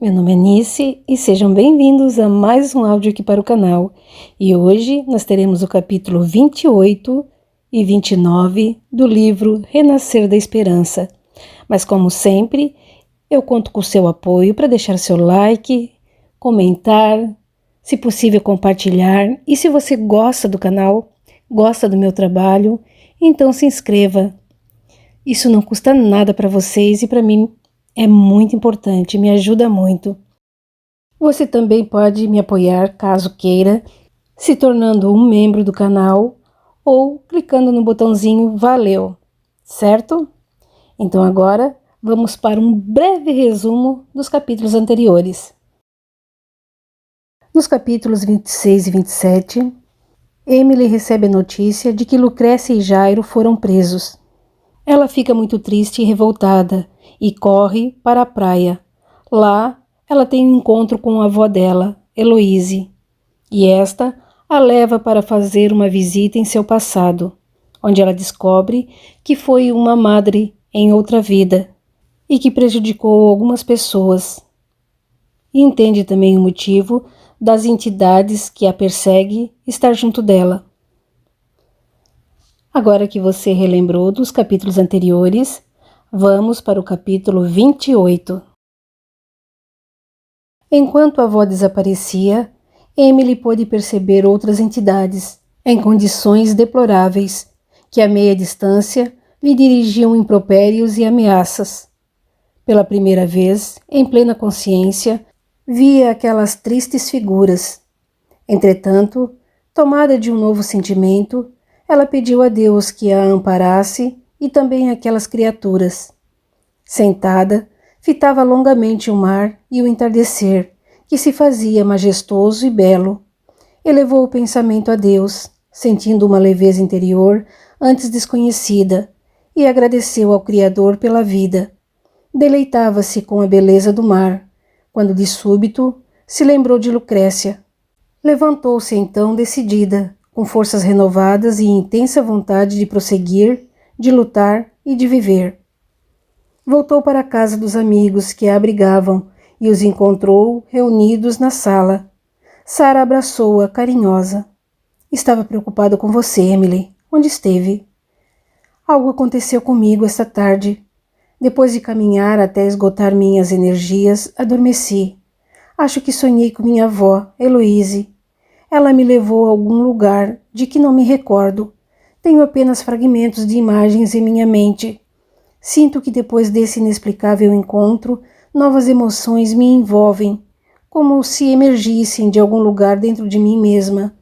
Meu nome é Nice e sejam bem-vindos a mais um áudio aqui para o canal. E hoje nós teremos o capítulo 28 e 29 do livro Renascer da Esperança. Mas como sempre, eu conto com o seu apoio para deixar seu like, comentar, se possível compartilhar. E se você gosta do canal, gosta do meu trabalho, então se inscreva. Isso não custa nada para vocês e para mim é muito importante, me ajuda muito. Você também pode me apoiar, caso queira, se tornando um membro do canal ou clicando no botãozinho Valeu, certo? Então agora vamos para um breve resumo dos capítulos anteriores. Nos capítulos 26 e 27, Emily recebe a notícia de que Lucrécia e Jairo foram presos. Ela fica muito triste e revoltada e corre para a praia. Lá, ela tem um encontro com a avó dela, Heloise, e esta a leva para fazer uma visita em seu passado, onde ela descobre que foi uma madre em outra vida e que prejudicou algumas pessoas. E entende também o motivo das entidades que a perseguem estar junto dela. Agora que você relembrou dos capítulos anteriores, vamos para o capítulo 28. Enquanto a avó desaparecia, Emily pôde perceber outras entidades, em condições deploráveis, que a meia distância lhe dirigiam impropérios e ameaças. Pela primeira vez, em plena consciência, via aquelas tristes figuras. Entretanto, tomada de um novo sentimento, ela pediu a Deus que a amparasse e também aquelas criaturas. Sentada, fitava longamente o mar e o entardecer, que se fazia majestoso e belo. Elevou o pensamento a Deus, sentindo uma leveza interior antes desconhecida, e agradeceu ao Criador pela vida. Deleitava-se com a beleza do mar, quando de súbito se lembrou de Lucrécia. Levantou-se então decidida, com forças renovadas e intensa vontade de prosseguir, de lutar e de viver. Voltou para a casa dos amigos que a abrigavam e os encontrou reunidos na sala. Sara abraçou-a carinhosa. Estava preocupada com você, Emily. Onde esteve? Algo aconteceu comigo esta tarde. Depois de caminhar até esgotar minhas energias, adormeci. Acho que sonhei com minha avó, Heloise. Ela me levou a algum lugar de que não me recordo. Tenho apenas fragmentos de imagens em minha mente. Sinto que depois desse inexplicável encontro, novas emoções me envolvem, como se emergissem de algum lugar dentro de mim mesma.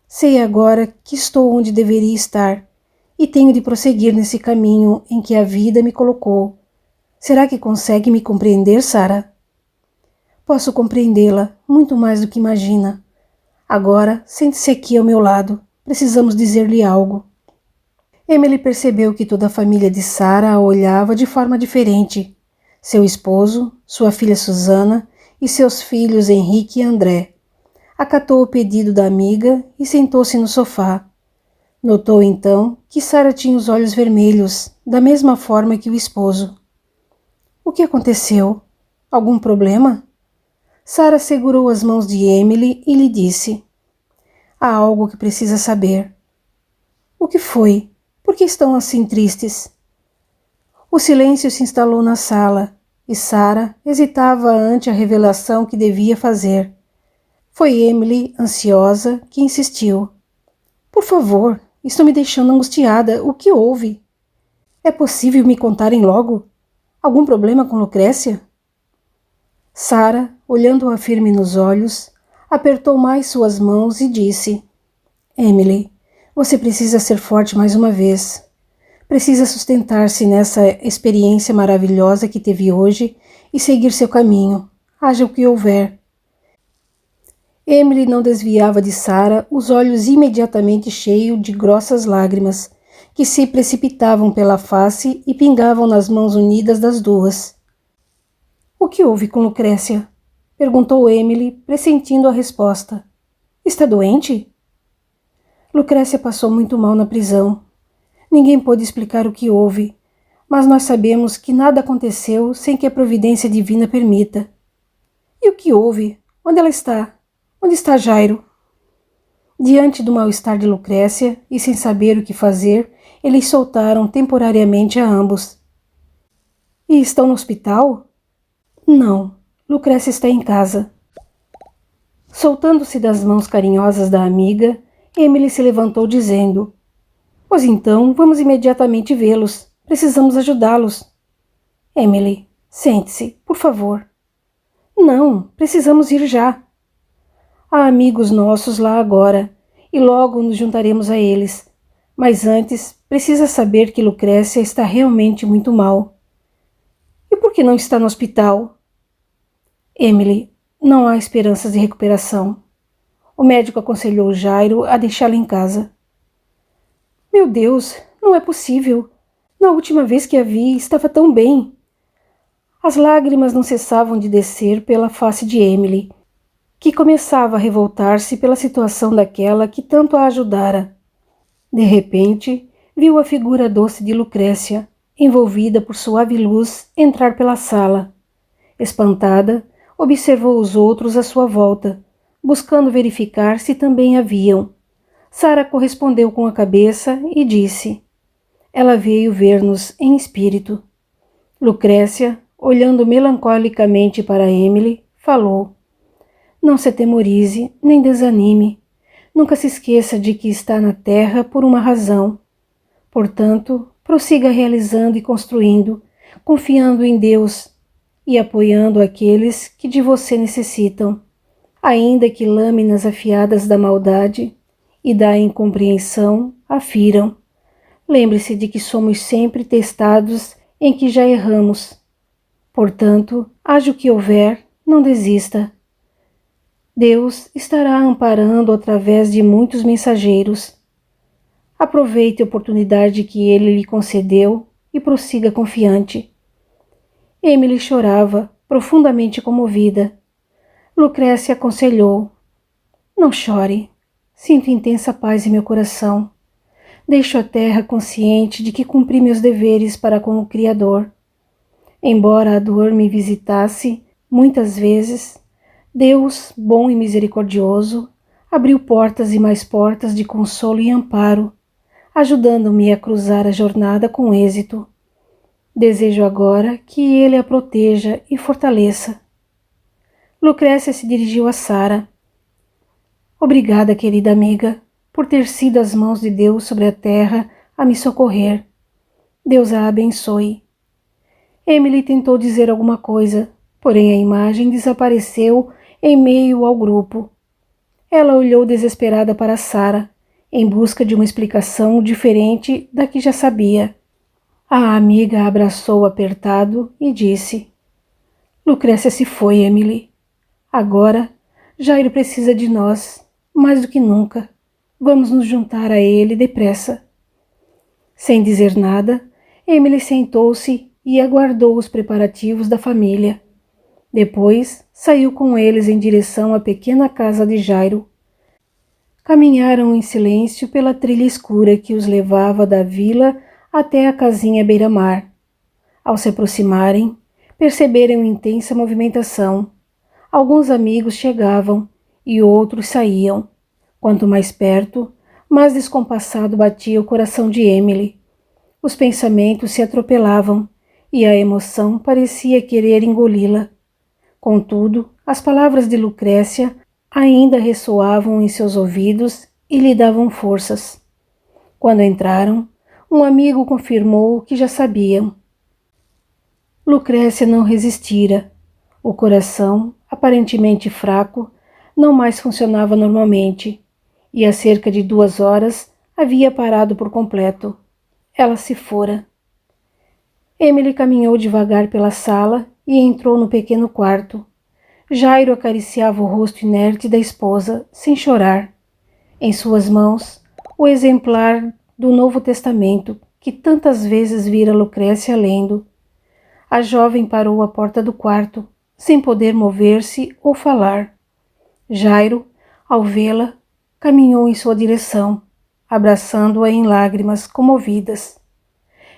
Sei agora que estou onde deveria estar e tenho de prosseguir nesse caminho em que a vida me colocou. Será que consegue me compreender, Sara? Posso compreendê-la muito mais do que imagina. Agora, sente-se aqui ao meu lado. Precisamos dizer-lhe algo. Emily percebeu que toda a família de Sara a olhava de forma diferente. Seu esposo, sua filha Susana e seus filhos Henrique e André. Acatou o pedido da amiga e sentou-se no sofá. Notou então que Sara tinha os olhos vermelhos, da mesma forma que o esposo. O que aconteceu? Algum problema? Sara segurou as mãos de Emily e lhe disse: há algo que precisa saber. O que foi? Por que estão assim tristes? O silêncio se instalou na sala e Sara hesitava ante a revelação que devia fazer. Foi Emily, ansiosa, que insistiu. Por favor, estou me deixando angustiada. O que houve? É possível me contarem logo? Algum problema com Lucrécia? Sara, olhando-a firme nos olhos, apertou mais suas mãos e disse: Emily, você precisa ser forte mais uma vez. Precisa sustentar-se nessa experiência maravilhosa que teve hoje e seguir seu caminho, haja o que houver. Emily não desviava de Sara os olhos imediatamente cheios de grossas lágrimas, que se precipitavam pela face e pingavam nas mãos unidas das duas. O que houve com Lucrécia? Perguntou Emily, pressentindo a resposta. Está doente? Lucrécia passou muito mal na prisão. Ninguém pôde explicar o que houve, mas nós sabemos que nada aconteceu sem que a providência divina permita. E o que houve? Onde ela está? Onde está Jairo? Diante do mal-estar de Lucrécia e sem saber o que fazer, eles soltaram temporariamente a ambos. E estão no hospital? Não, Lucrécia está em casa. Soltando-se das mãos carinhosas da amiga, Emily se levantou dizendo: Pois então, vamos imediatamente vê-los. Precisamos ajudá-los. Emily, sente-se, por favor. Não, precisamos ir já. Há amigos nossos lá agora, e logo nos juntaremos a eles. Mas antes, precisa saber que Lucrécia está realmente muito mal. E por que não está no hospital? Emily, não há esperanças de recuperação. O médico aconselhou Jairo a deixá-la em casa. Meu Deus, não é possível. Na última vez que a vi, estava tão bem. As lágrimas não cessavam de descer pela face de Emily, que começava a revoltar-se pela situação daquela que tanto a ajudara. De repente, viu a figura doce de Lucrécia, envolvida por suave luz, entrar pela sala. Espantada, observou os outros à sua volta, buscando verificar se também a viam. Sara correspondeu com a cabeça e disse: Ela veio ver-nos em espírito. Lucrécia, olhando melancolicamente para Emily, falou: Não se atemorize, nem desanime. Nunca se esqueça de que está na terra por uma razão. Portanto, prossiga realizando e construindo, confiando em Deus e apoiando aqueles que de você necessitam, ainda que lâminas afiadas da maldade e da incompreensão a firam. Lembre-se de que somos sempre testados em que já erramos. Portanto, haja o que houver, não desista. Deus estará amparando através de muitos mensageiros. Aproveite a oportunidade que Ele lhe concedeu e prossiga confiante. Emily chorava, profundamente comovida. Lucrécia aconselhou: Não chore. Sinto intensa paz em meu coração. Deixo a terra consciente de que cumpri meus deveres para com o Criador. Embora a dor me visitasse muitas vezes, Deus, bom e misericordioso, abriu portas e mais portas de consolo e amparo, ajudando-me a cruzar a jornada com êxito. Desejo agora que Ele a proteja e fortaleça. Lucrécia se dirigiu a Sara. Obrigada, querida amiga, por ter sido as mãos de Deus sobre a terra a me socorrer. Deus a abençoe. Emily tentou dizer alguma coisa, porém a imagem desapareceu em meio ao grupo. Ela olhou desesperada para Sara, em busca de uma explicação diferente da que já sabia. A amiga a abraçou apertado e disse: Lucrécia se foi, Emily. Agora, Jairo precisa de nós, mais do que nunca. Vamos nos juntar a ele depressa. Sem dizer nada, Emily sentou-se e aguardou os preparativos da família. Depois, saiu com eles em direção à pequena casa de Jairo. Caminharam em silêncio pela trilha escura que os levava da vila até a casinha beira-mar. Ao se aproximarem, perceberam intensa movimentação. Alguns amigos chegavam e outros saíam. Quanto mais perto, mais descompassado batia o coração de Emily. Os pensamentos se atropelavam e a emoção parecia querer engoli-la. Contudo, as palavras de Lucrécia ainda ressoavam em seus ouvidos e lhe davam forças. Quando entraram, um amigo confirmou o que já sabiam. Lucrécia não resistira. O coração, aparentemente fraco, não mais funcionava normalmente, e há cerca de 2 horas havia parado por completo. Ela se fora. Emily caminhou devagar pela sala e entrou no pequeno quarto. Jairo acariciava o rosto inerte da esposa, sem chorar. Em suas mãos, o exemplar do Novo Testamento, que tantas vezes vira Lucrécia lendo. A jovem parou à porta do quarto, sem poder mover-se ou falar. Jairo, ao vê-la, caminhou em sua direção, abraçando-a em lágrimas comovidas.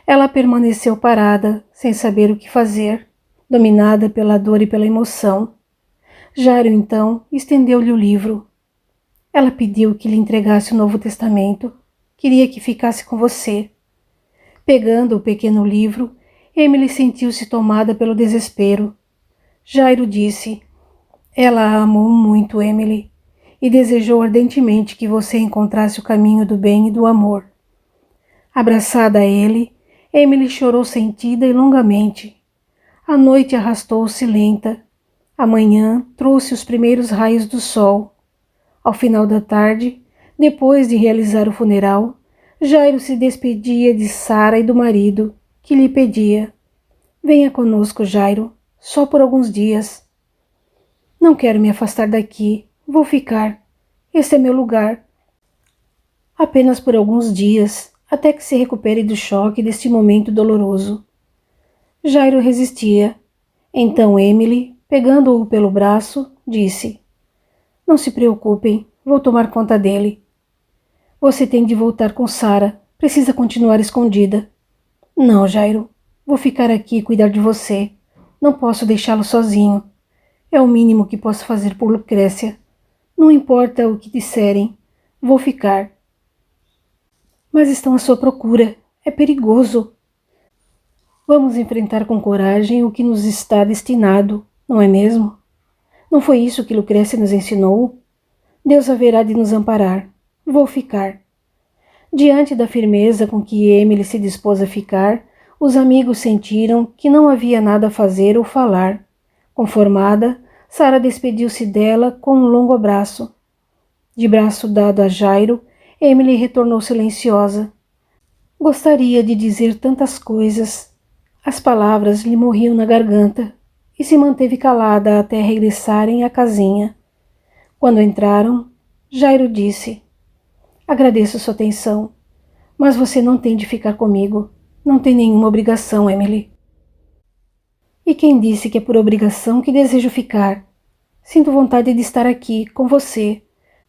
Ela permaneceu parada, sem saber o que fazer, dominada pela dor e pela emoção. Jairo, então, estendeu-lhe o livro. Ela pediu que lhe entregasse o Novo Testamento. Queria que ficasse com você. Pegando o pequeno livro, Emily sentiu-se tomada pelo desespero. Jairo disse: ela a amou muito, Emily, e desejou ardentemente que você encontrasse o caminho do bem e do amor. Abraçada a ele, Emily chorou sentida e longamente. A noite arrastou-se lenta. A manhã trouxe os primeiros raios do sol. Ao final da tarde, depois de realizar o funeral, Jairo se despedia de Sara e do marido, que lhe pedia: venha conosco, Jairo, só por alguns dias. Não quero me afastar daqui, vou ficar. Este é meu lugar. Apenas por alguns dias, até que se recupere do choque deste momento doloroso. Jairo resistia. Então Emily, pegando-o pelo braço, disse: não se preocupem, vou tomar conta dele. Você tem de voltar com Sara, precisa continuar escondida. Não, Jairo, vou ficar aqui e cuidar de você. Não posso deixá-lo sozinho. É o mínimo que posso fazer por Lucrécia. Não importa o que disserem, vou ficar. Mas estão à sua procura. É perigoso. Vamos enfrentar com coragem o que nos está destinado, não é mesmo? Não foi isso que Lucrécia nos ensinou? Deus haverá de nos amparar. Vou ficar. Diante da firmeza com que Emily se dispôs a ficar, os amigos sentiram que não havia nada a fazer ou falar. Conformada, Sara despediu-se dela com um longo abraço. De braço dado a Jairo, Emily retornou silenciosa. Gostaria de dizer tantas coisas. As palavras lhe morriam na garganta e se manteve calada até regressarem à casinha. Quando entraram, Jairo disse: agradeço sua atenção, mas você não tem de ficar comigo. Não tem nenhuma obrigação, Emily. E quem disse que é por obrigação que desejo ficar? Sinto vontade de estar aqui, com você,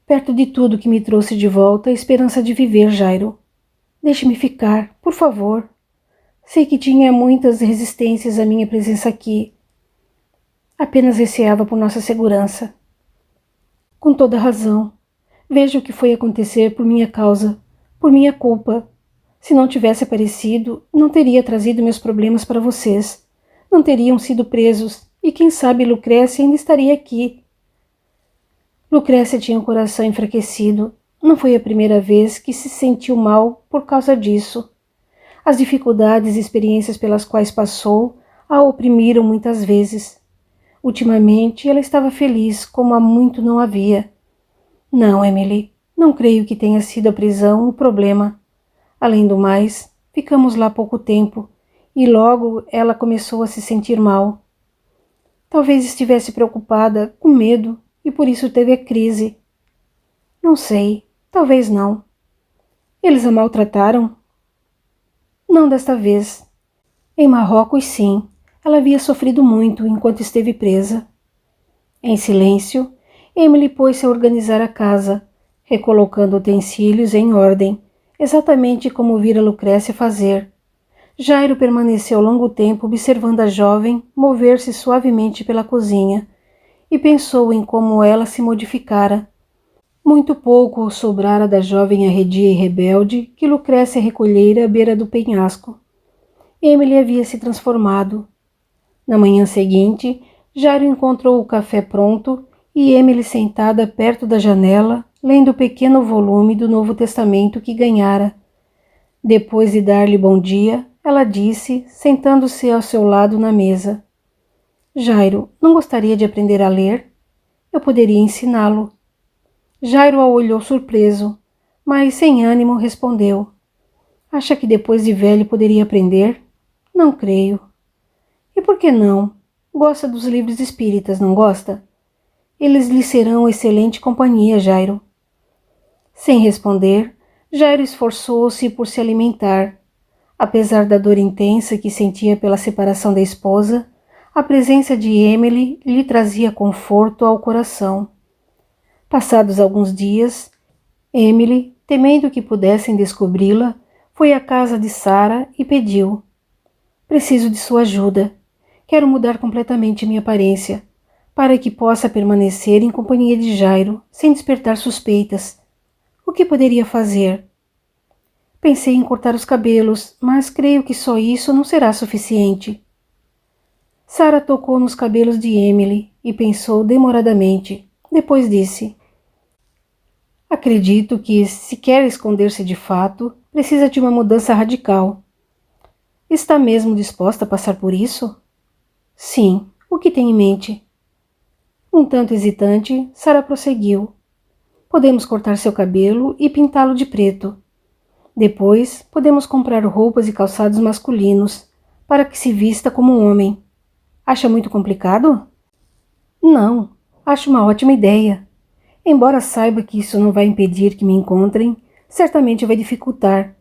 perto de tudo que me trouxe de volta a esperança de viver, Jairo. Deixe-me ficar, por favor. Sei que tinha muitas resistências à minha presença aqui. Apenas receava por nossa segurança. Com toda razão. Veja o que foi acontecer por minha causa, por minha culpa. Se não tivesse aparecido, não teria trazido meus problemas para vocês. Não teriam sido presos e quem sabe Lucrécia ainda estaria aqui. Lucrécia tinha o coração enfraquecido. Não foi a primeira vez que se sentiu mal por causa disso. As dificuldades e experiências pelas quais passou a oprimiram muitas vezes. Ultimamente ela estava feliz como há muito não havia. Não, Emily, não creio que tenha sido a prisão o problema. Além do mais, ficamos lá pouco tempo e logo ela começou a se sentir mal. Talvez estivesse preocupada, com medo, e por isso teve a crise. Não sei, talvez não. Eles a maltrataram? Não desta vez. Em Marrocos, sim. Ela havia sofrido muito enquanto esteve presa. Em silêncio, Emily pôs-se a organizar a casa, recolocando utensílios em ordem, exatamente como vira Lucrécia fazer. Jairo permaneceu longo tempo observando a jovem mover-se suavemente pela cozinha e pensou em como ela se modificara. Muito pouco sobrara da jovem arredia e rebelde que Lucrécia recolhera à beira do penhasco. Emily havia se transformado. Na manhã seguinte, Jairo encontrou o café pronto e Emily sentada perto da janela, lendo o pequeno volume do Novo Testamento que ganhara. Depois de dar-lhe bom dia, ela disse, sentando-se ao seu lado na mesa: Jairo, não gostaria de aprender a ler? Eu poderia ensiná-lo. Jairo a olhou surpreso, mas sem ânimo respondeu: acha que depois de velho poderia aprender? Não creio. E por que não? Gosta dos livros espíritas, não gosta? Eles lhe serão excelente companhia, Jairo. Sem responder, Jairo esforçou-se por se alimentar. Apesar da dor intensa que sentia pela separação da esposa, a presença de Emily lhe trazia conforto ao coração. Passados alguns dias, Emily, temendo que pudessem descobri-la, foi à casa de Sara e pediu: preciso de sua ajuda. Quero mudar completamente minha aparência. para que possa permanecer em companhia de Jairo, sem despertar suspeitas. O que poderia fazer? Pensei em cortar os cabelos, mas creio que só isso não será suficiente. Sarah tocou nos cabelos de Emily e pensou demoradamente. Depois disse: acredito que, se quer esconder-se de fato, precisa de uma mudança radical. Está mesmo disposta a passar por isso? Sim. O que tem em mente? Um tanto hesitante, Sarah prosseguiu. Podemos cortar seu cabelo e pintá-lo de preto. Depois, podemos comprar roupas e calçados masculinos, para que se vista como um homem. Acha muito complicado? Não, acho uma ótima ideia. Embora saiba que isso não vai impedir que me encontrem, certamente vai dificultar.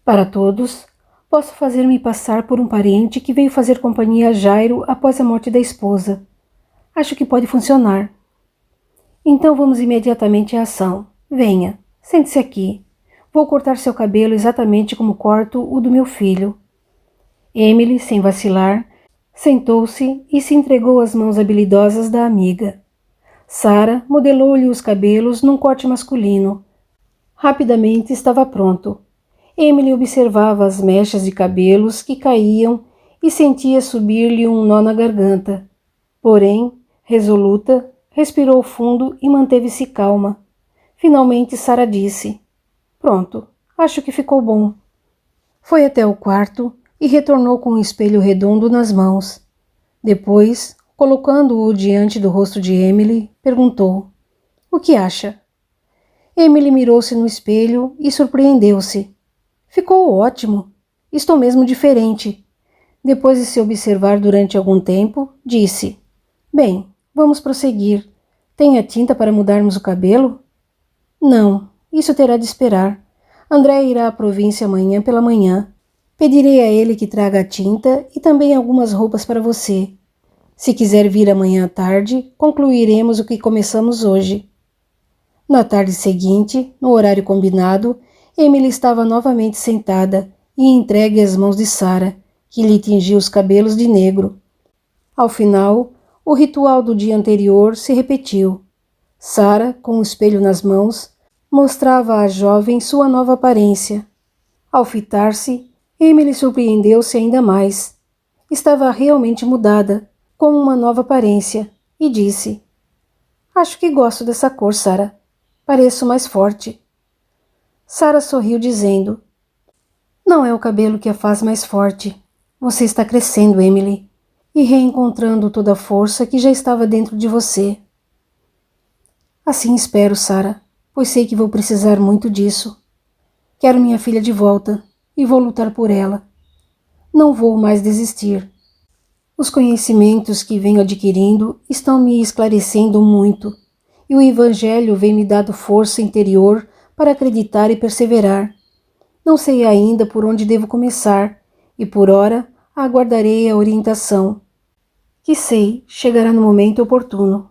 Para todos, posso fazer-me passar por um parente que veio fazer companhia a Jairo após a morte da esposa. Acho que pode funcionar. Então vamos imediatamente à ação. Venha, sente-se aqui. Vou cortar seu cabelo exatamente como corto o do meu filho. Emily, sem vacilar, sentou-se e se entregou às mãos habilidosas da amiga. Sarah modelou-lhe os cabelos num corte masculino. Rapidamente estava pronto. Emily observava as mechas de cabelos que caíam e sentia subir-lhe um nó na garganta. Porém, resoluta, respirou fundo e manteve-se calma. Finalmente Sarah disse: pronto, acho que ficou bom. Foi até o quarto e retornou com um espelho redondo nas mãos. Depois, colocando-o diante do rosto de Emily, perguntou: o que acha? Emily mirou-se no espelho e surpreendeu-se. Ficou ótimo. Estou mesmo diferente. Depois de se observar durante algum tempo, disse: bem, vamos prosseguir. Tem a tinta para mudarmos o cabelo? Não, isso terá de esperar. André irá à província amanhã pela manhã. Pedirei a ele que traga a tinta e também algumas roupas para você. Se quiser vir amanhã à tarde, concluiremos o que começamos hoje. Na tarde seguinte, no horário combinado, Emily estava novamente sentada e entregue às mãos de Sarah, que lhe tingiu os cabelos de negro. Ao final, o ritual do dia anterior se repetiu. Sarah, com o espelho nas mãos, mostrava à jovem sua nova aparência. Ao fitar-se, Emily surpreendeu-se ainda mais. Estava realmente mudada, com uma nova aparência, e disse: acho que gosto dessa cor, Sarah. Pareço mais forte. Sarah sorriu dizendo: não é o cabelo que a faz mais forte. Você está crescendo, Emily, e reencontrando toda a força que já estava dentro de você. Assim espero, Sarah, pois sei que vou precisar muito disso. Quero minha filha de volta e vou lutar por ela. Não vou mais desistir. Os conhecimentos que venho adquirindo estão me esclarecendo muito, e o Evangelho vem me dando força interior para acreditar e perseverar. Não sei ainda por onde devo começar, e por ora aguardarei a orientação, que sei chegará no momento oportuno.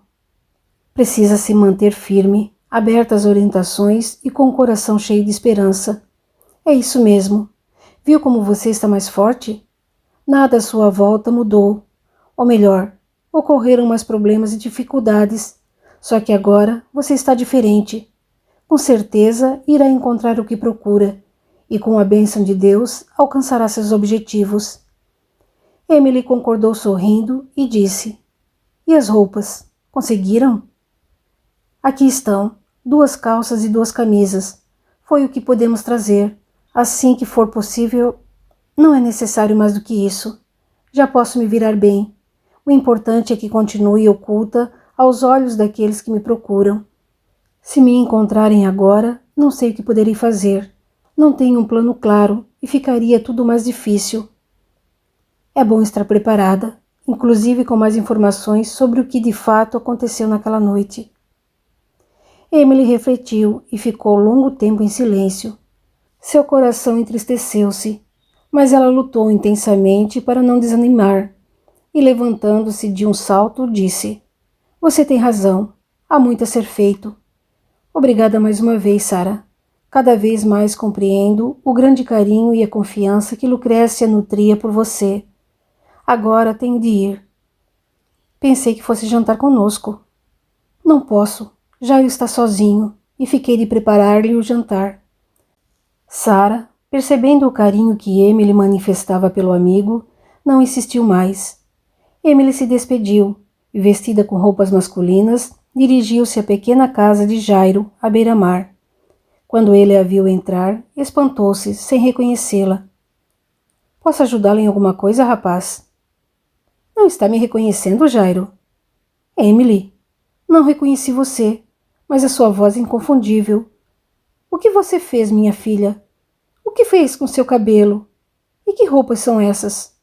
Precisa se manter firme, aberta às orientações e com o coração cheio de esperança. É isso mesmo. Viu como você está mais forte? Nada à sua volta mudou. Ou melhor, ocorreram mais problemas e dificuldades. Só que agora você está diferente. Com certeza irá encontrar o que procura e, com a bênção de Deus, alcançará seus objetivos. Emily concordou sorrindo e disse: e as roupas? Conseguiram? Aqui estão, 2 calças e 2 camisas. Foi o que podemos trazer. Assim que for possível, não é necessário mais do que isso. Já posso me virar bem. O importante é que continue oculta aos olhos daqueles que me procuram. Se me encontrarem agora, não sei o que poderei fazer. Não tenho um plano claro e ficaria tudo mais difícil. É bom estar preparada, inclusive com mais informações sobre o que de fato aconteceu naquela noite. Emily refletiu e ficou longo tempo em silêncio. Seu coração entristeceu-se, mas ela lutou intensamente para não desanimar, e levantando-se de um salto, disse: você tem razão, há muito a ser feito. Obrigada mais uma vez, Sarah. Cada vez mais compreendo o grande carinho e a confiança que Lucrécia nutria por você. Agora tenho de ir. Pensei que fosse jantar conosco. Não posso. Jairo está sozinho e fiquei de preparar-lhe o jantar. Sara, percebendo o carinho que Emily manifestava pelo amigo, não insistiu mais. Emily se despediu e, vestida com roupas masculinas, dirigiu-se à pequena casa de Jairo, à beira-mar. Quando ele a viu entrar, espantou-se, sem reconhecê-la. Posso ajudá-la em alguma coisa, rapaz? Não está me reconhecendo, Jairo? Emily, não reconheci você, mas a sua voz é inconfundível. O que você fez, minha filha? O que fez com seu cabelo? E que roupas são essas?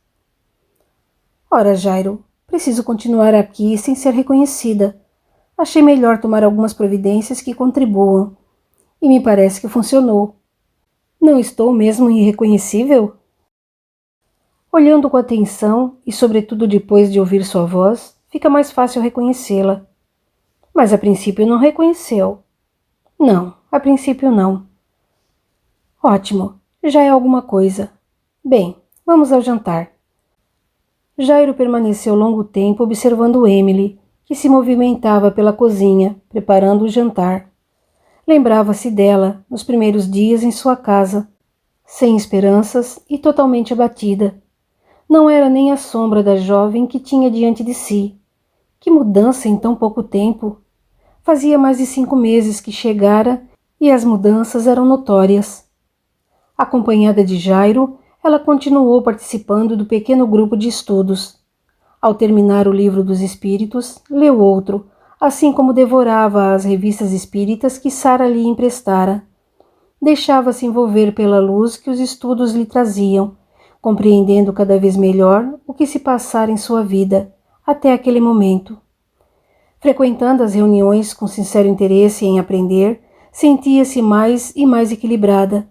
Ora, Jairo, preciso continuar aqui sem ser reconhecida. Achei melhor tomar algumas providências que contribuam. E me parece que funcionou. Não estou mesmo irreconhecível? Olhando com atenção, e sobretudo depois de ouvir sua voz, fica mais fácil reconhecê-la. Mas a princípio não reconheceu. Não, a princípio não. Ótimo, já é alguma coisa. Bem, vamos ao jantar. Jairo permaneceu longo tempo observando Emily, que se movimentava pela cozinha, preparando o jantar. Lembrava-se dela nos primeiros dias em sua casa, sem esperanças e totalmente abatida. Não era nem a sombra da jovem que tinha diante de si. Que mudança em tão pouco tempo! Fazia mais de 5 meses que chegara e as mudanças eram notórias. Acompanhada de Jairo, ela continuou participando do pequeno grupo de estudos. Ao terminar o livro dos espíritos, leu outro, assim como devorava as revistas espíritas que Sara lhe emprestara. Deixava-se envolver pela luz que os estudos lhe traziam, compreendendo cada vez melhor o que se passara em sua vida, até aquele momento. Frequentando as reuniões com sincero interesse em aprender, sentia-se mais e mais equilibrada.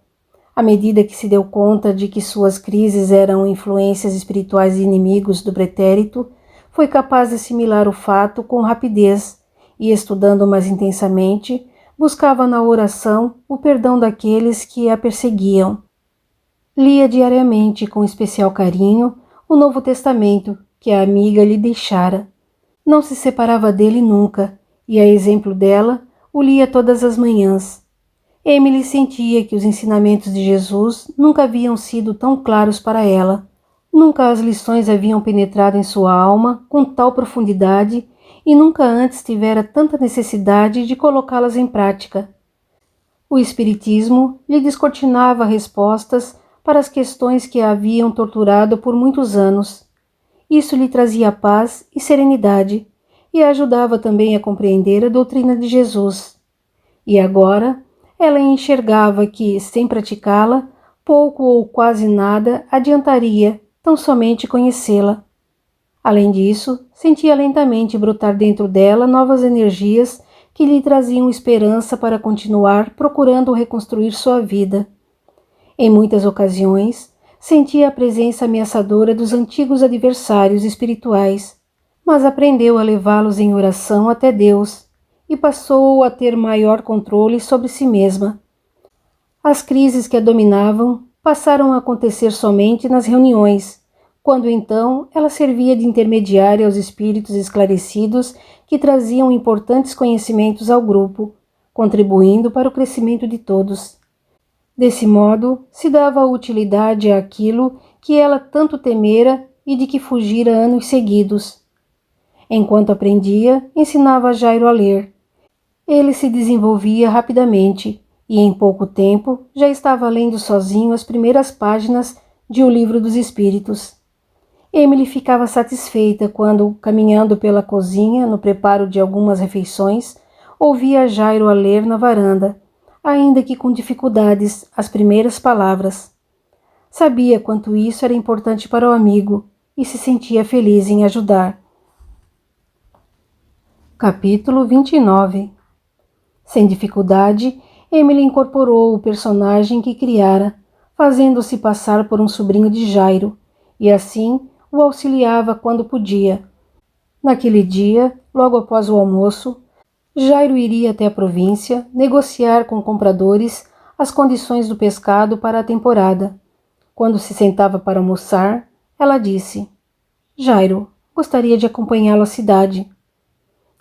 À medida que se deu conta de que suas crises eram influências espirituais de inimigos do pretérito, foi capaz de assimilar o fato com rapidez e, estudando mais intensamente, buscava na oração o perdão daqueles que a perseguiam. Lia diariamente com especial carinho o Novo Testamento que a amiga lhe deixara. Não se separava dele nunca, e, a exemplo dela, o lia todas as manhãs. Emily sentia que os ensinamentos de Jesus nunca haviam sido tão claros para ela. Nunca as lições haviam penetrado em sua alma com tal profundidade e nunca antes tivera tanta necessidade de colocá-las em prática. O Espiritismo lhe descortinava respostas para as questões que a haviam torturado por muitos anos. Isso lhe trazia paz e serenidade e a ajudava também a compreender a doutrina de Jesus. E agora ela enxergava que, sem praticá-la, pouco ou quase nada adiantaria, tão somente conhecê-la. Além disso, sentia lentamente brotar dentro dela novas energias que lhe traziam esperança para continuar procurando reconstruir sua vida. Em muitas ocasiões, sentia a presença ameaçadora dos antigos adversários espirituais, mas aprendeu a levá-los em oração até Deus e passou a ter maior controle sobre si mesma. As crises que a dominavam passaram a acontecer somente nas reuniões, quando então ela servia de intermediária aos espíritos esclarecidos que traziam importantes conhecimentos ao grupo, contribuindo para o crescimento de todos. Desse modo, se dava utilidade àquilo que ela tanto temera e de que fugira anos seguidos. Enquanto aprendia, ensinava a Jairo a ler. Ele se desenvolvia rapidamente e, em pouco tempo, já estava lendo sozinho as primeiras páginas de O Livro dos Espíritos. Emily ficava satisfeita quando, caminhando pela cozinha no preparo de algumas refeições, ouvia Jairo a ler na varanda, ainda que com dificuldades, as primeiras palavras. Sabia quanto isso era importante para o amigo e se sentia feliz em ajudar. Capítulo 29. Sem dificuldade, Emily incorporou o personagem que criara, fazendo-se passar por um sobrinho de Jairo, e assim o auxiliava quando podia. Naquele dia, logo após o almoço, Jairo iria até a província negociar com compradores as condições do pescado para a temporada. Quando se sentava para almoçar, ela disse: Jairo, gostaria de acompanhá-lo à cidade.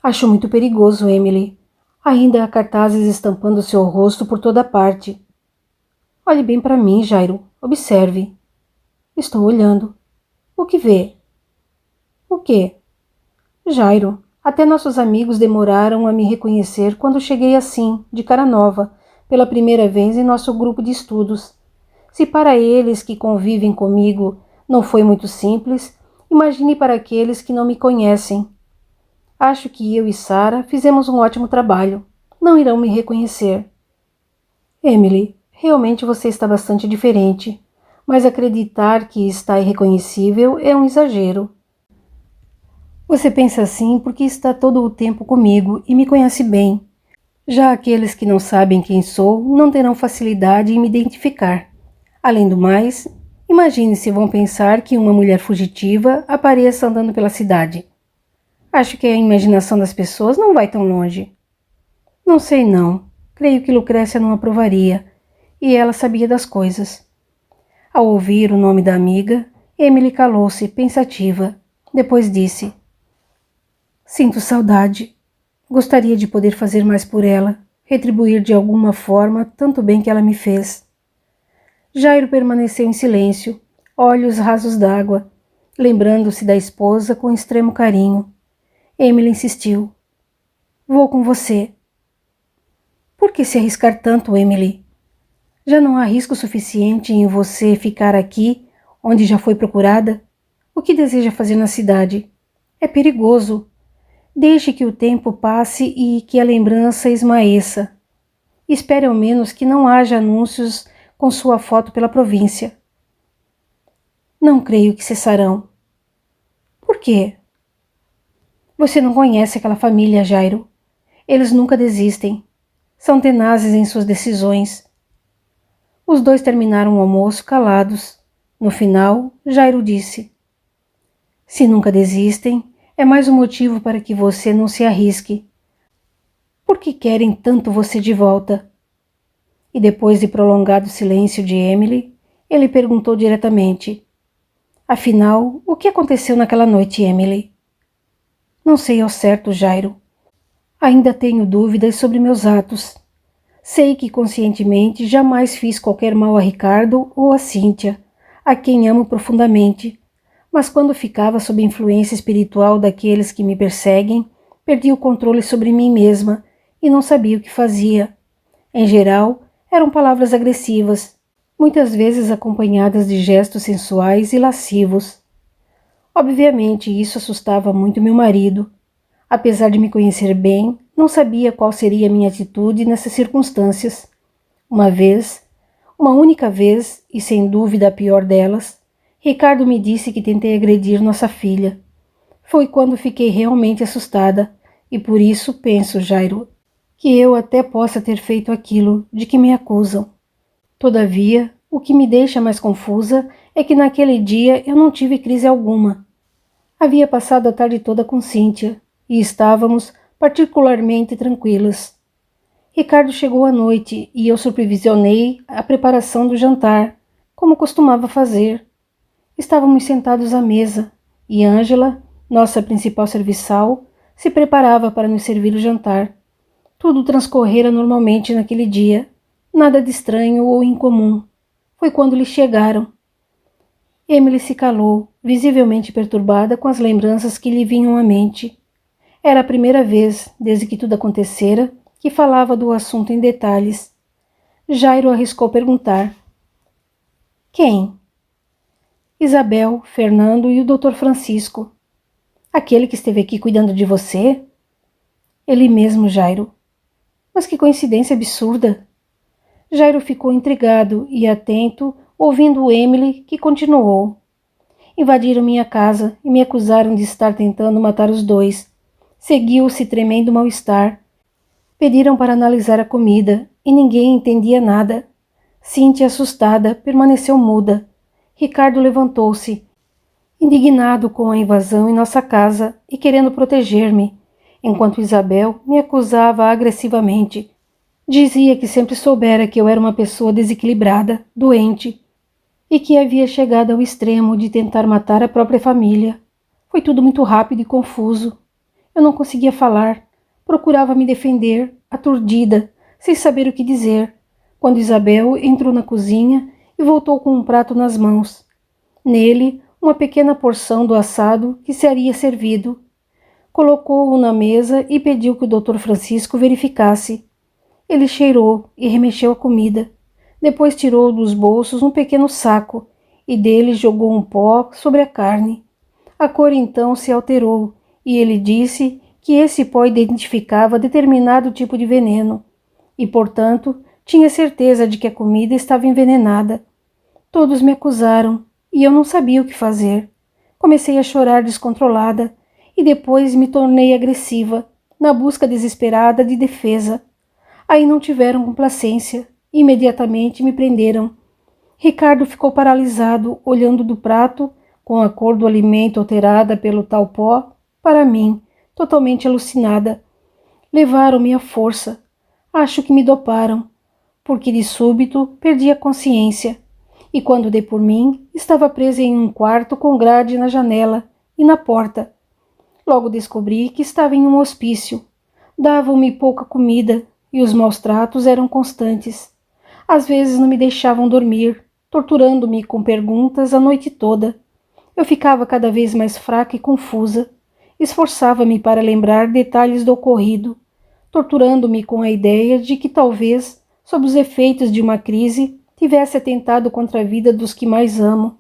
Acho muito perigoso, Emily. Ainda há cartazes estampando seu rosto por toda parte. Olhe bem para mim, Jairo. Observe. Estou olhando. O que vê? O quê? Jairo, até nossos amigos demoraram a me reconhecer quando cheguei assim, de cara nova, pela primeira vez em nosso grupo de estudos. Se para eles que convivem comigo não foi muito simples, imagine para aqueles que não me conhecem. Acho que eu e Sarah fizemos um ótimo trabalho. Não irão me reconhecer. Emily, realmente você está bastante diferente, mas acreditar que está irreconhecível é um exagero. Você pensa assim porque está todo o tempo comigo e me conhece bem. Já aqueles que não sabem quem sou não terão facilidade em me identificar. Além do mais, imagine se vão pensar que uma mulher fugitiva apareça andando pela cidade. Acho que a imaginação das pessoas não vai tão longe. Não sei não. Creio que Lucrécia não aprovaria, e ela sabia das coisas. Ao ouvir o nome da amiga, Emily calou-se, pensativa. Depois disse: Sinto saudade. Gostaria de poder fazer mais por ela, retribuir de alguma forma tanto bem que ela me fez. Jairo permaneceu em silêncio, olhos rasos d'água, lembrando-se da esposa com extremo carinho. Emily insistiu. Vou com você. Por que se arriscar tanto, Emily? Já não há risco suficiente em você ficar aqui, onde já foi procurada? O que deseja fazer na cidade? É perigoso. Deixe que o tempo passe e que a lembrança esmaeça. Espere ao menos que não haja anúncios com sua foto pela província. Não creio que cessarão. Por quê? Você não conhece aquela família, Jairo. Eles nunca desistem. São tenazes em suas decisões. Os dois terminaram o almoço calados. No final, Jairo disse: Se nunca desistem, é mais um motivo para que você não se arrisque. Por que querem tanto você de volta? E depois de prolongado silêncio de Emily, ele perguntou diretamente: Afinal, o que aconteceu naquela noite, Emily? Não sei ao certo, Jairo. Ainda tenho dúvidas sobre meus atos. Sei que conscientemente jamais fiz qualquer mal a Ricardo ou a Cíntia, a quem amo profundamente, mas quando ficava sob influência espiritual daqueles que me perseguem, perdi o controle sobre mim mesma e não sabia o que fazia. Em geral, eram palavras agressivas, muitas vezes acompanhadas de gestos sensuais e lascivos. Obviamente, isso assustava muito meu marido. Apesar de me conhecer bem, não sabia qual seria a minha atitude nessas circunstâncias. Uma única vez, e sem dúvida a pior delas, Ricardo me disse que tentei agredir nossa filha. Foi quando fiquei realmente assustada, e por isso penso, Jairo, que eu até possa ter feito aquilo de que me acusam. Todavia, o que me deixa mais confusa é que naquele dia eu não tive crise alguma. Havia passado a tarde toda com Cíntia, e estávamos particularmente tranquilas. Ricardo chegou à noite e eu supervisionei a preparação do jantar, como costumava fazer. Estávamos sentados à mesa, e Ângela, nossa principal serviçal, se preparava para nos servir o jantar. Tudo transcorrera normalmente naquele dia, nada de estranho ou incomum. Foi quando eles chegaram. Emily se calou, visivelmente perturbada com as lembranças que lhe vinham à mente. Era a primeira vez, desde que tudo acontecera, que falava do assunto em detalhes. Jairo arriscou perguntar: Quem? Isabel, Fernando e o Dr. Francisco. Aquele que esteve aqui cuidando de você? Ele mesmo, Jairo. Mas que coincidência absurda! Jairo ficou intrigado e atento, ouvindo Emily, que continuou. Invadiram minha casa e me acusaram de estar tentando matar os dois. Seguiu-se tremendo mal-estar. Pediram para analisar a comida e ninguém entendia nada. Cíntia, assustada, permaneceu muda. Ricardo levantou-se, indignado com a invasão em nossa casa e querendo proteger-me, enquanto Isabel me acusava agressivamente. Dizia que sempre soubera que eu era uma pessoa desequilibrada, doente, e que havia chegado ao extremo de tentar matar a própria família. Foi tudo muito rápido e confuso. Eu não conseguia falar. Procurava me defender, aturdida, sem saber o que dizer, quando Isabel entrou na cozinha e voltou com um prato nas mãos. Nele, uma pequena porção do assado que seria servido. Colocou-o na mesa e pediu que o Dr. Francisco verificasse. Ele cheirou e remexeu a comida. Depois tirou dos bolsos um pequeno saco e dele jogou um pó sobre a carne. A cor então se alterou e ele disse que esse pó identificava determinado tipo de veneno e, portanto, tinha certeza de que a comida estava envenenada. Todos me acusaram e eu não sabia o que fazer. Comecei a chorar descontrolada e depois me tornei agressiva, na busca desesperada de defesa. Aí não tiveram complacência. Imediatamente me prenderam. Ricardo ficou paralisado, olhando do prato, com a cor do alimento alterada pelo tal pó, para mim, totalmente alucinada. Levaram-me à força. Acho que me doparam, porque de súbito perdi a consciência. E quando dei por mim, estava presa em um quarto com grade na janela e na porta. Logo descobri que estava em um hospício. Davam-me pouca comida e os maus tratos eram constantes. Às vezes não me deixavam dormir, torturando-me com perguntas a noite toda. Eu ficava cada vez mais fraca e confusa. Esforçava-me para lembrar detalhes do ocorrido, torturando-me com a ideia de que talvez, sob os efeitos de uma crise, tivesse atentado contra a vida dos que mais amo.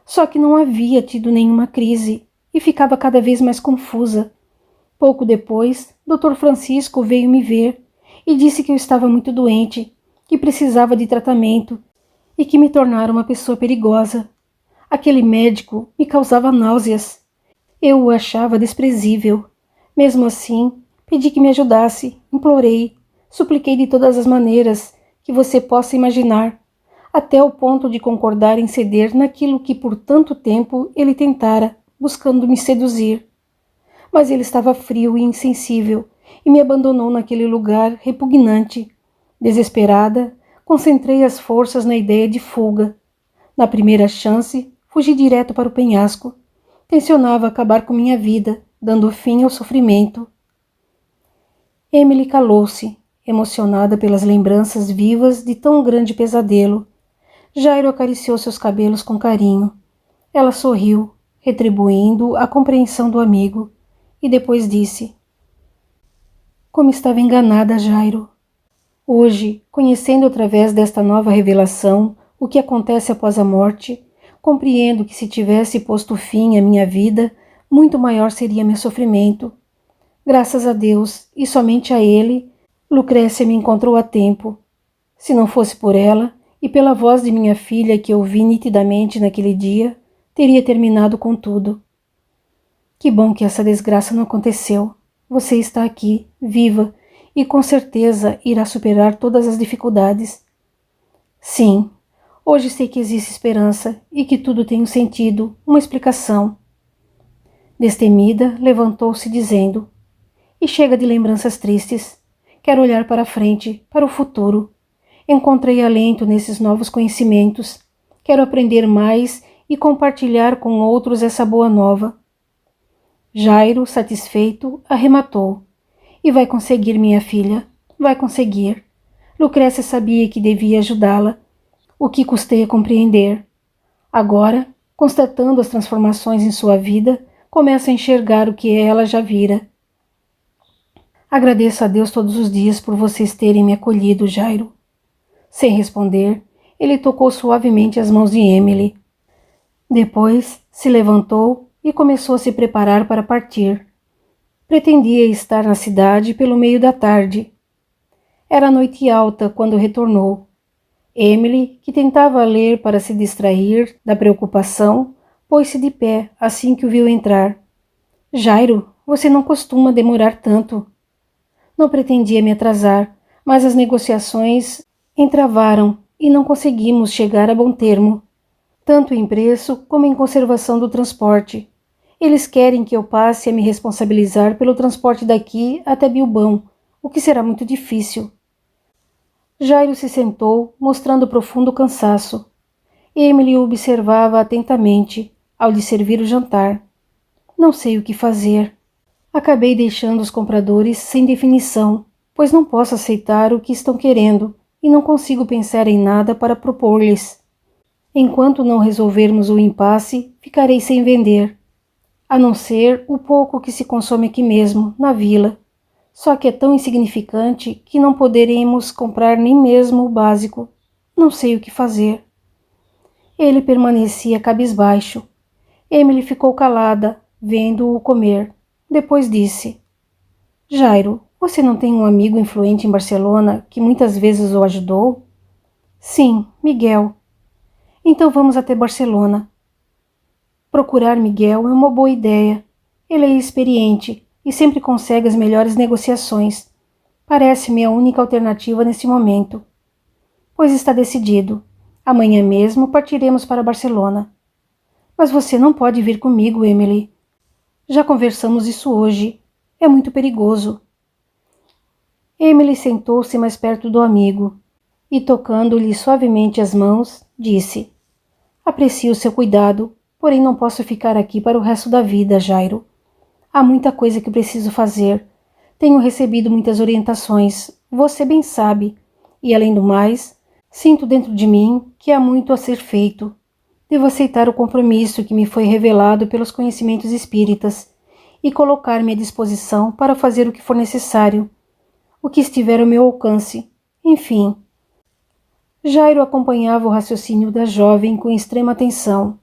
Só que não havia tido nenhuma crise e ficava cada vez mais confusa. Pouco depois, Dr. Francisco veio me ver e disse que eu estava muito doente, que precisava de tratamento e que me tornara uma pessoa perigosa. Aquele médico me causava náuseas. Eu o achava desprezível. Mesmo assim, pedi que me ajudasse, implorei, supliquei de todas as maneiras que você possa imaginar, até o ponto de concordar em ceder naquilo que por tanto tempo ele tentara, buscando me seduzir. Mas ele estava frio e insensível e me abandonou naquele lugar repugnante. Desesperada, concentrei as forças na ideia de fuga. Na primeira chance, fugi direto para o penhasco. Tencionava acabar com minha vida, dando fim ao sofrimento. Emily calou-se, emocionada pelas lembranças vivas de tão grande pesadelo. Jairo acariciou seus cabelos com carinho. Ela sorriu, retribuindo a compreensão do amigo, e depois disse: Como estava enganada, Jairo. Hoje, conhecendo através desta nova revelação o que acontece após a morte, compreendo que se tivesse posto fim à minha vida, muito maior seria meu sofrimento. Graças a Deus, e somente a Ele, Lucrécia me encontrou a tempo. Se não fosse por ela, e pela voz de minha filha que ouvi nitidamente naquele dia, teria terminado com tudo. Que bom que essa desgraça não aconteceu. Você está aqui, viva, e com certeza irá superar todas as dificuldades. Sim, hoje sei que existe esperança e que tudo tem um sentido, uma explicação. Destemida, levantou-se dizendo: E chega de lembranças tristes. Quero olhar para a frente, para o futuro. Encontrei alento nesses novos conhecimentos. Quero aprender mais e compartilhar com outros essa boa nova. Jairo, satisfeito, arrematou. E vai conseguir, minha filha, vai conseguir. Lucrécia sabia que devia ajudá-la, o que custei a compreender. Agora, constatando as transformações em sua vida, começa a enxergar o que ela já vira. Agradeço a Deus todos os dias por vocês terem me acolhido, Jairo. Sem responder, ele tocou suavemente as mãos de Emily. Depois, se levantou e começou a se preparar para partir. Pretendia estar na cidade pelo meio da tarde. Era noite alta quando retornou. Emily, que tentava ler para se distrair da preocupação, pôs-se de pé assim que o viu entrar. Jairo, você não costuma demorar tanto. Não pretendia me atrasar, mas as negociações entravaram e não conseguimos chegar a bom termo, tanto em preço como em conservação do transporte. Eles querem que eu passe a me responsabilizar pelo transporte daqui até Bilbao, o que será muito difícil. Jairo se sentou, mostrando profundo cansaço. Emily o observava atentamente, ao lhe servir o jantar. Não sei o que fazer. Acabei deixando os compradores sem definição, pois não posso aceitar o que estão querendo e não consigo pensar em nada para propor-lhes. Enquanto não resolvermos o impasse, ficarei sem vender, a não ser o pouco que se consome aqui mesmo, na vila. Só que é tão insignificante que não poderemos comprar nem mesmo o básico. Não sei o que fazer. Ele permanecia cabisbaixo. Emily ficou calada, vendo-o comer. Depois disse: Jairo, você não tem um amigo influente em Barcelona que muitas vezes o ajudou? Sim, Miguel. Então vamos até Barcelona. Procurar Miguel é uma boa ideia. Ele é experiente e sempre consegue as melhores negociações. Parece-me a única alternativa neste momento. Pois está decidido. Amanhã mesmo partiremos para Barcelona. Mas você não pode vir comigo, Emily. Já conversamos isso hoje. É muito perigoso. Emily sentou-se mais perto do amigo e, tocando-lhe suavemente as mãos, disse: Aprecio seu cuidado, porém não posso ficar aqui para o resto da vida, Jairo. Há muita coisa que preciso fazer. Tenho recebido muitas orientações, você bem sabe, e além do mais, sinto dentro de mim que há muito a ser feito. Devo aceitar o compromisso que me foi revelado pelos conhecimentos espíritas e colocar-me à disposição para fazer o que for necessário, o que estiver ao meu alcance. Enfim. Jairo acompanhava o raciocínio da jovem com extrema atenção.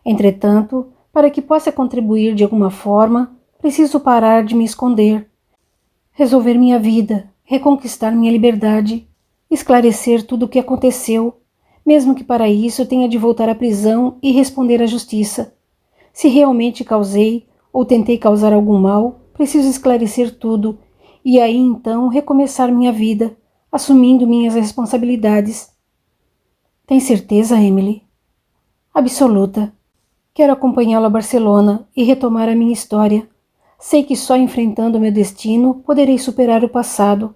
Entretanto, para que possa contribuir de alguma forma, preciso parar de me esconder, resolver minha vida, reconquistar minha liberdade, esclarecer tudo o que aconteceu, mesmo que para isso tenha de voltar à prisão e responder à justiça. Se realmente causei ou tentei causar algum mal, preciso esclarecer tudo e aí então recomeçar minha vida, assumindo minhas responsabilidades. Tem certeza, Emily? Absoluta. Quero acompanhá-lo a Barcelona e retomar a minha história. Sei que só enfrentando meu destino poderei superar o passado.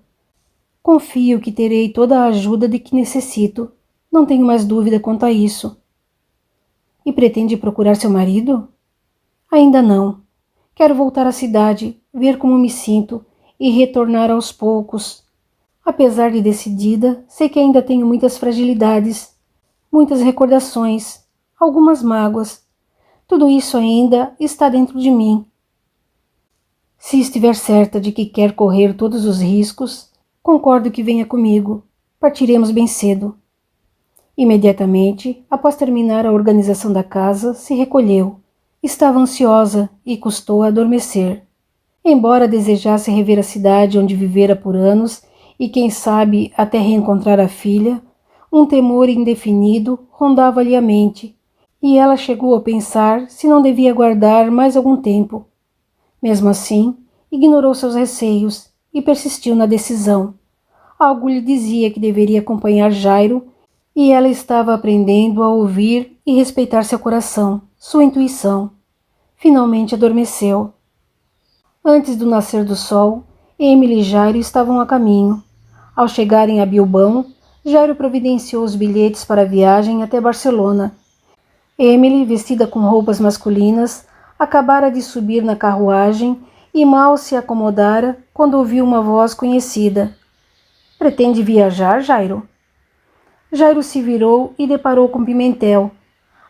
Confio que terei toda a ajuda de que necessito. Não tenho mais dúvida quanto a isso. E pretende procurar seu marido? Ainda não. Quero voltar à cidade, ver como me sinto e retornar aos poucos. Apesar de decidida, sei que ainda tenho muitas fragilidades, muitas recordações, algumas mágoas. Tudo isso ainda está dentro de mim. Se estiver certa de que quer correr todos os riscos, concordo que venha comigo. Partiremos bem cedo. Imediatamente, após terminar a organização da casa, se recolheu. Estava ansiosa e custou a adormecer. Embora desejasse rever a cidade onde vivera por anos e, quem sabe, até reencontrar a filha, um temor indefinido rondava-lhe a mente, e ela chegou a pensar se não devia aguardar mais algum tempo. Mesmo assim, ignorou seus receios e persistiu na decisão. Algo lhe dizia que deveria acompanhar Jairo e ela estava aprendendo a ouvir e respeitar seu coração, sua intuição. Finalmente adormeceu. Antes do nascer do sol, Emily e Jairo estavam a caminho. Ao chegarem a Bilbao, Jairo providenciou os bilhetes para a viagem até Barcelona. Emily, vestida com roupas masculinas, acabara de subir na carruagem e mal se acomodara quando ouviu uma voz conhecida. — Pretende viajar, Jairo? Jairo se virou e deparou com Pimentel.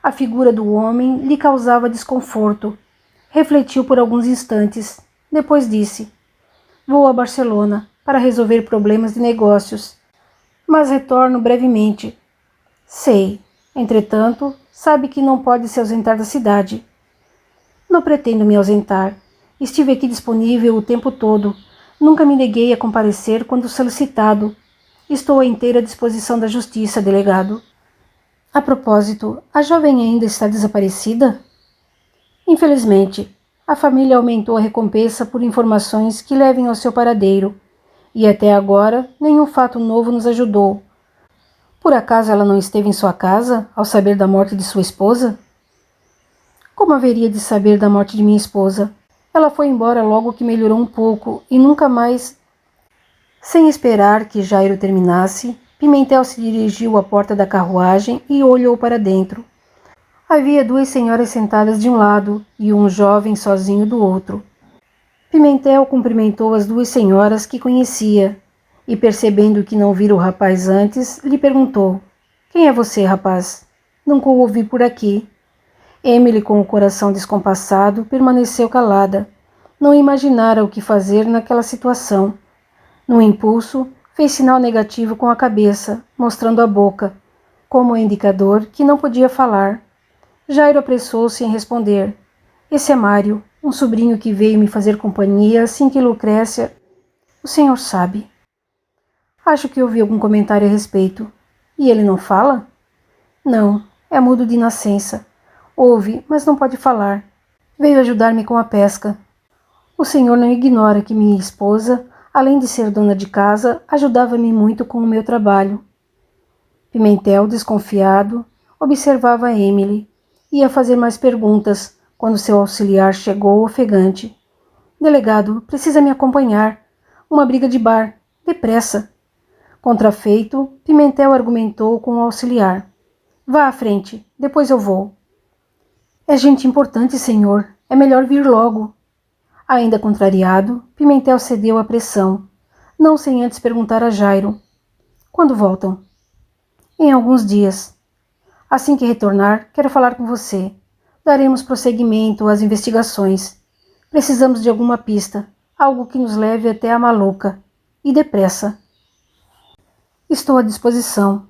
A figura do homem lhe causava desconforto. Refletiu por alguns instantes. Depois disse: Vou a Barcelona para resolver problemas de negócios, mas retorno brevemente. Sei. Entretanto, sabe que não pode se ausentar da cidade. Não pretendo me ausentar. Estive aqui disponível o tempo todo. Nunca me neguei a comparecer quando solicitado. Estou à inteira disposição da justiça, delegado. A propósito, a jovem ainda está desaparecida? Infelizmente, a família aumentou a recompensa por informações que levem ao seu paradeiro, e até agora nenhum fato novo nos ajudou. Por acaso ela não esteve em sua casa ao saber da morte de sua esposa? Como haveria de saber da morte de minha esposa? Ela foi embora logo que melhorou um pouco e nunca mais... Sem esperar que Jairo terminasse, Pimentel se dirigiu à porta da carruagem e olhou para dentro. Havia duas senhoras sentadas de um lado e um jovem sozinho do outro. Pimentel cumprimentou as duas senhoras que conhecia e, percebendo que não vira o rapaz antes, lhe perguntou: "Quem é você, rapaz? Nunca o ouvi por aqui." Emily, com o coração descompassado, permaneceu calada. Não imaginara o que fazer naquela situação. No impulso, fez sinal negativo com a cabeça, mostrando a boca, como indicador que não podia falar. Jairo apressou-se em responder: "Esse é Mário, um sobrinho que veio me fazer companhia assim que Lucrécia... O senhor sabe." "Acho que ouvi algum comentário a respeito." "E ele não fala?" "Não, é mudo de nascença. Ouve, mas não pode falar. Veio ajudar-me com a pesca." "O senhor não ignora que minha esposa, além de ser dona de casa, ajudava-me muito com o meu trabalho." Pimentel, desconfiado, observava Emily. Ia fazer mais perguntas, quando seu auxiliar chegou ofegante. "Delegado, precisa me acompanhar. Uma briga de bar. Depressa." Contrafeito, Pimentel argumentou com o auxiliar: "Vá à frente, depois eu vou." "É gente importante, senhor. É melhor vir logo." Ainda contrariado, Pimentel cedeu à pressão, não sem antes perguntar a Jairo: "Quando voltam?" "Em alguns dias." "Assim que retornar, quero falar com você. Daremos prosseguimento às investigações. Precisamos de alguma pista, algo que nos leve até a maluca. E depressa." "Estou à disposição."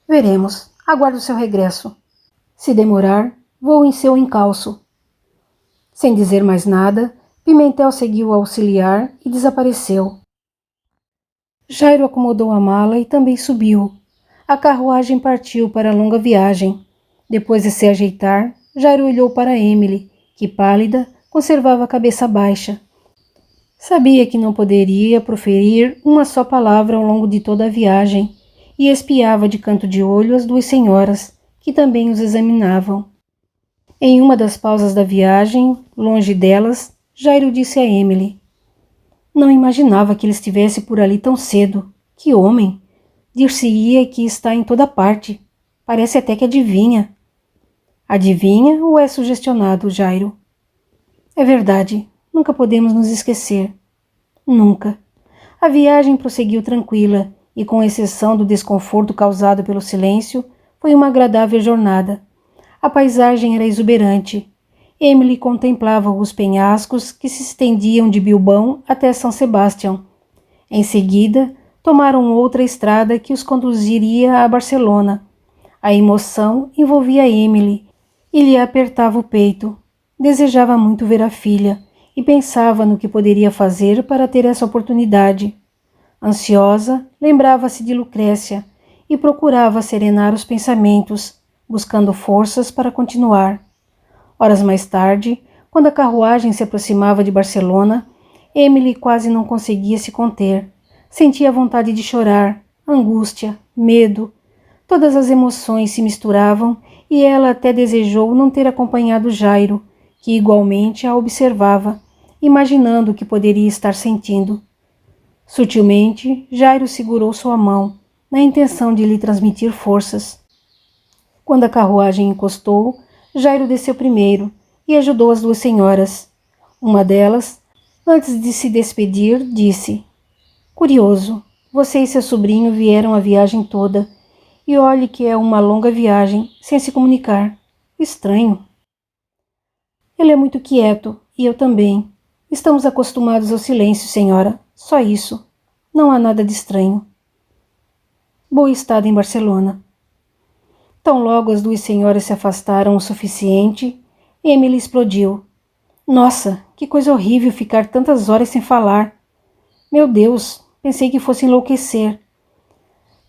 "Veremos. Aguardo seu regresso. Se demorar, vou em seu encalço." Sem dizer mais nada, Pimentel seguiu o auxiliar e desapareceu. Jairo acomodou a mala e também subiu. A carruagem partiu para a longa viagem. Depois de se ajeitar, Jairo olhou para Emily, que, pálida, conservava a cabeça baixa. Sabia que não poderia proferir uma só palavra ao longo de toda a viagem, e espiava de canto de olho as duas senhoras, que também os examinavam. Em uma das pausas da viagem, longe delas, Jairo disse a Emily: "Não imaginava que ele estivesse por ali tão cedo. Que homem! Dir-se-ia que está em toda parte. Parece até que adivinha." "Adivinha ou é sugestionado, Jairo?" "É verdade. Nunca podemos nos esquecer." "Nunca." A viagem prosseguiu tranquila e, com exceção do desconforto causado pelo silêncio, foi uma agradável jornada. A paisagem era exuberante. Emily contemplava os penhascos que se estendiam de Bilbao até São Sebastião. Em seguida, tomaram outra estrada que os conduziria a Barcelona. A emoção envolvia Emily e lhe apertava o peito. Desejava muito ver a filha e pensava no que poderia fazer para ter essa oportunidade. Ansiosa, lembrava-se de Lucrécia e procurava serenar os pensamentos, buscando forças para continuar. Horas mais tarde, quando a carruagem se aproximava de Barcelona, Emily quase não conseguia se conter. Sentia vontade de chorar, angústia, medo. Todas as emoções se misturavam e ela até desejou não ter acompanhado Jairo, que igualmente a observava, imaginando o que poderia estar sentindo. Sutilmente, Jairo segurou sua mão, na intenção de lhe transmitir forças. Quando a carruagem encostou, Jairo desceu primeiro e ajudou as duas senhoras. Uma delas, antes de se despedir, disse: "Curioso, você e seu sobrinho vieram a viagem toda, e olhe que é uma longa viagem, sem se comunicar. Estranho." "Ele é muito quieto, e eu também. Estamos acostumados ao silêncio, senhora. Só isso. Não há nada de estranho." Boa estada em Barcelona. Tão logo as duas senhoras se afastaram o suficiente, Emily explodiu. "Nossa, que coisa horrível ficar tantas horas sem falar. Meu Deus, pensei que fosse enlouquecer."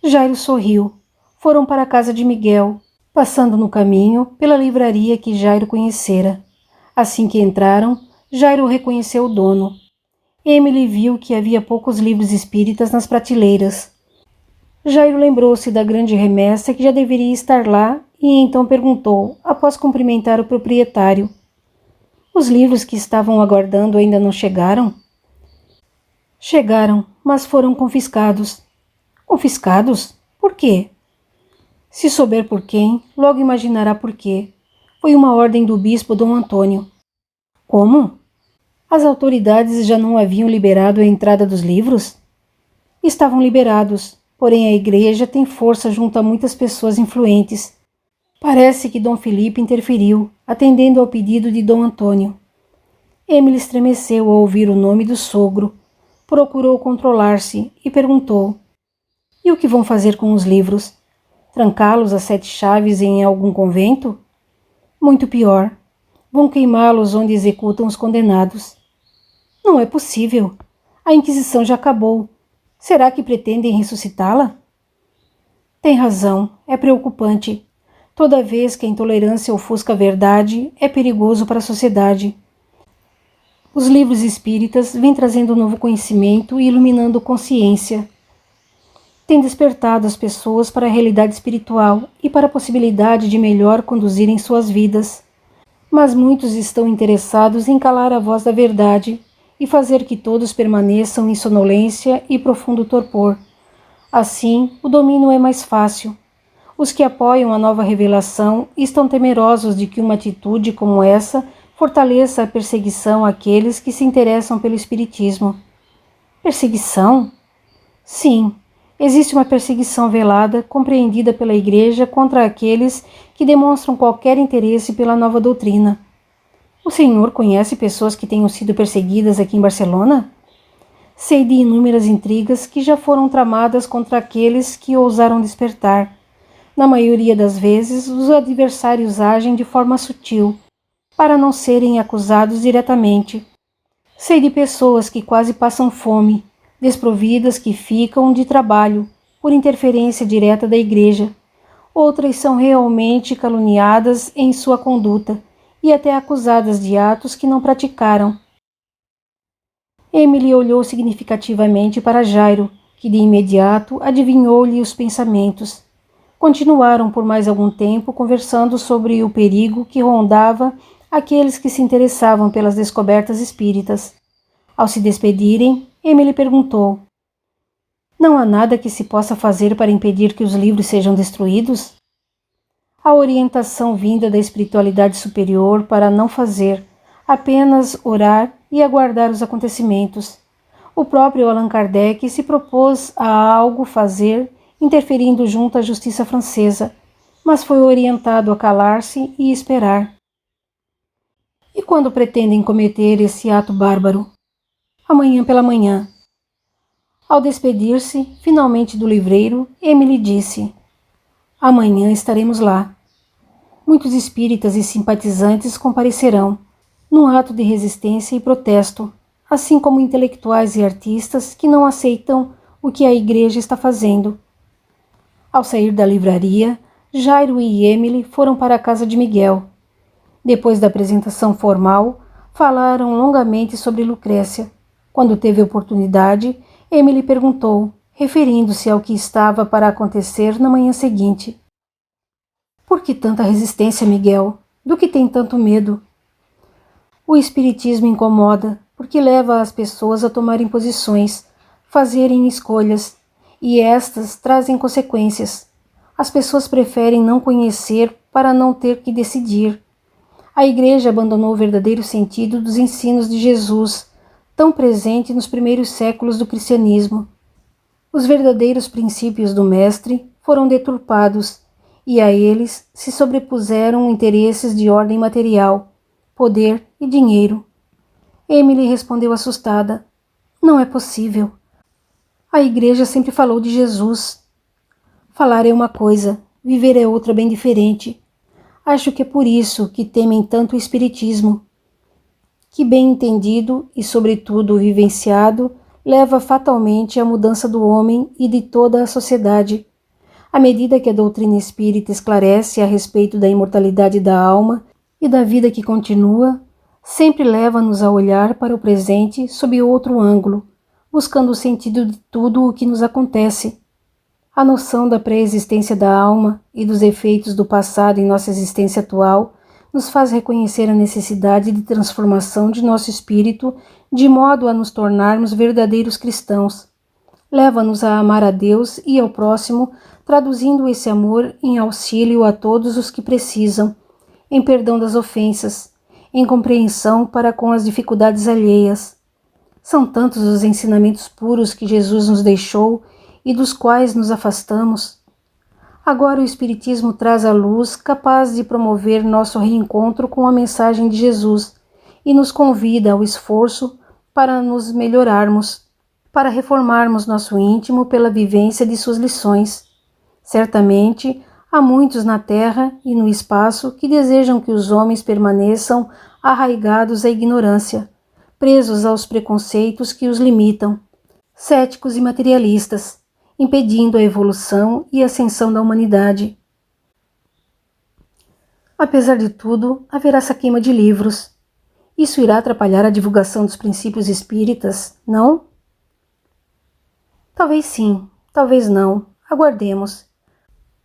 Jairo sorriu. Foram para a casa de Miguel, passando no caminho pela livraria que Jairo conhecera. Assim que entraram, Jairo reconheceu o dono. Emily viu que havia poucos livros espíritas nas prateleiras. Jairo lembrou-se da grande remessa que já deveria estar lá e então perguntou, após cumprimentar o proprietário: "Os livros que estavam aguardando ainda não chegaram?" "Chegaram, mas foram confiscados." "Confiscados? Por quê?" Se souber por quem, logo imaginará por quê. Foi uma ordem do bispo Dom Antônio. Como? As autoridades já não haviam liberado a entrada dos livros? Estavam liberados, porém a igreja tem força junto a muitas pessoas influentes. Parece que Dom Felipe interferiu, atendendo ao pedido de Dom Antônio. Emily estremeceu ao ouvir o nome do sogro. Procurou controlar-se e perguntou: E o que vão fazer com os livros? Trancá-los a 7 chaves em algum convento? Muito pior. Vão queimá-los onde executam os condenados. Não é possível. A Inquisição já acabou. Será que pretendem ressuscitá-la? Tem razão. É preocupante. Toda vez que a intolerância ofusca a verdade, é perigoso para a sociedade. Os livros espíritas vêm trazendo novo conhecimento e iluminando consciência. Tem despertado as pessoas para a realidade espiritual e para a possibilidade de melhor conduzirem suas vidas. Mas muitos estão interessados em calar a voz da verdade e fazer que todos permaneçam em sonolência e profundo torpor. Assim, o domínio é mais fácil. Os que apoiam a nova revelação estão temerosos de que uma atitude como essa fortaleça a perseguição àqueles que se interessam pelo espiritismo. Perseguição? Sim. Existe uma perseguição velada, compreendida pela Igreja contra aqueles que demonstram qualquer interesse pela nova doutrina. O senhor conhece pessoas que tenham sido perseguidas aqui em Barcelona? Sei de inúmeras intrigas que já foram tramadas contra aqueles que ousaram despertar. Na maioria das vezes, os adversários agem de forma sutil, para não serem acusados diretamente. Sei de pessoas que quase passam fome, desprovidas que ficam de trabalho por interferência direta da Igreja. Outras são realmente caluniadas em sua conduta e até acusadas de atos que não praticaram. Emily olhou significativamente para Jairo, que de imediato adivinhou-lhe os pensamentos. Continuaram por mais algum tempo conversando sobre o perigo que rondava aqueles que se interessavam pelas descobertas espíritas. Ao se despedirem, Emily perguntou: Não há nada que se possa fazer para impedir que os livros sejam destruídos? A orientação vinda da espiritualidade superior para não fazer, apenas orar e aguardar os acontecimentos. O próprio Allan Kardec se propôs a algo fazer, interferindo junto à justiça francesa, mas foi orientado a calar-se e esperar. E quando pretendem cometer esse ato bárbaro? Amanhã pela manhã. Ao despedir-se, finalmente do livreiro, Emily disse: Amanhã estaremos lá. Muitos espíritas e simpatizantes comparecerão, num ato de resistência e protesto, assim como intelectuais e artistas que não aceitam o que a Igreja está fazendo. Ao sair da livraria, Jairo e Emily foram para a casa de Miguel. Depois da apresentação formal, falaram longamente sobre Lucrécia. Quando teve oportunidade, Emily perguntou, referindo-se ao que estava para acontecer na manhã seguinte: Por que tanta resistência, Miguel? Do que tem tanto medo? O espiritismo incomoda, porque leva as pessoas a tomarem posições, fazerem escolhas, e estas trazem consequências. As pessoas preferem não conhecer para não ter que decidir. A Igreja abandonou o verdadeiro sentido dos ensinos de Jesus, tão presente nos primeiros séculos do cristianismo. Os verdadeiros princípios do Mestre foram deturpados, e a eles se sobrepuseram interesses de ordem material, poder e dinheiro. Emily respondeu assustada: Não é possível. A Igreja sempre falou de Jesus. Falar é uma coisa, viver é outra bem diferente. Acho que é por isso que temem tanto o espiritismo, que bem entendido e, sobretudo, vivenciado, leva fatalmente à mudança do homem e de toda a sociedade. À medida que a doutrina espírita esclarece a respeito da imortalidade da alma e da vida que continua, sempre leva-nos a olhar para o presente sob outro ângulo, buscando o sentido de tudo o que nos acontece. A noção da pré-existência da alma e dos efeitos do passado em nossa existência atual nos faz reconhecer a necessidade de transformação de nosso espírito de modo a nos tornarmos verdadeiros cristãos. Leva-nos a amar a Deus e ao próximo traduzindo esse amor em auxílio a todos os que precisam, em perdão das ofensas, em compreensão para com as dificuldades alheias. São tantos os ensinamentos puros que Jesus nos deixou e dos quais nos afastamos. Agora o Espiritismo traz a luz capaz de promover nosso reencontro com a mensagem de Jesus e nos convida ao esforço para nos melhorarmos, para reformarmos nosso íntimo pela vivência de suas lições. Certamente, há muitos na terra e no espaço que desejam que os homens permaneçam arraigados à ignorância, presos aos preconceitos que os limitam, céticos e materialistas, impedindo a evolução e ascensão da humanidade. Apesar de tudo, haverá essa queima de livros. Isso irá atrapalhar a divulgação dos princípios espíritas, não? Talvez sim, talvez não. Aguardemos.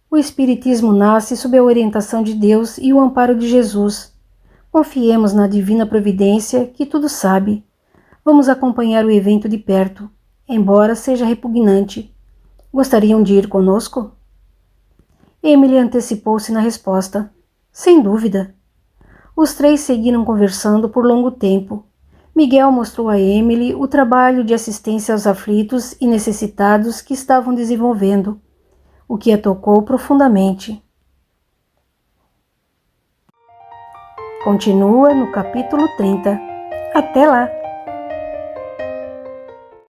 O Espiritismo nasce sob a orientação de Deus e o amparo de Jesus. Confiemos na divina providência que tudo sabe. Vamos acompanhar o evento de perto, embora seja repugnante. Gostariam de ir conosco? Emily antecipou-se na resposta. Sem dúvida. Os três seguiram conversando por longo tempo. Miguel mostrou a Emily o trabalho de assistência aos aflitos e necessitados que estavam desenvolvendo, o que a tocou profundamente. Continua no capítulo 30. Até lá!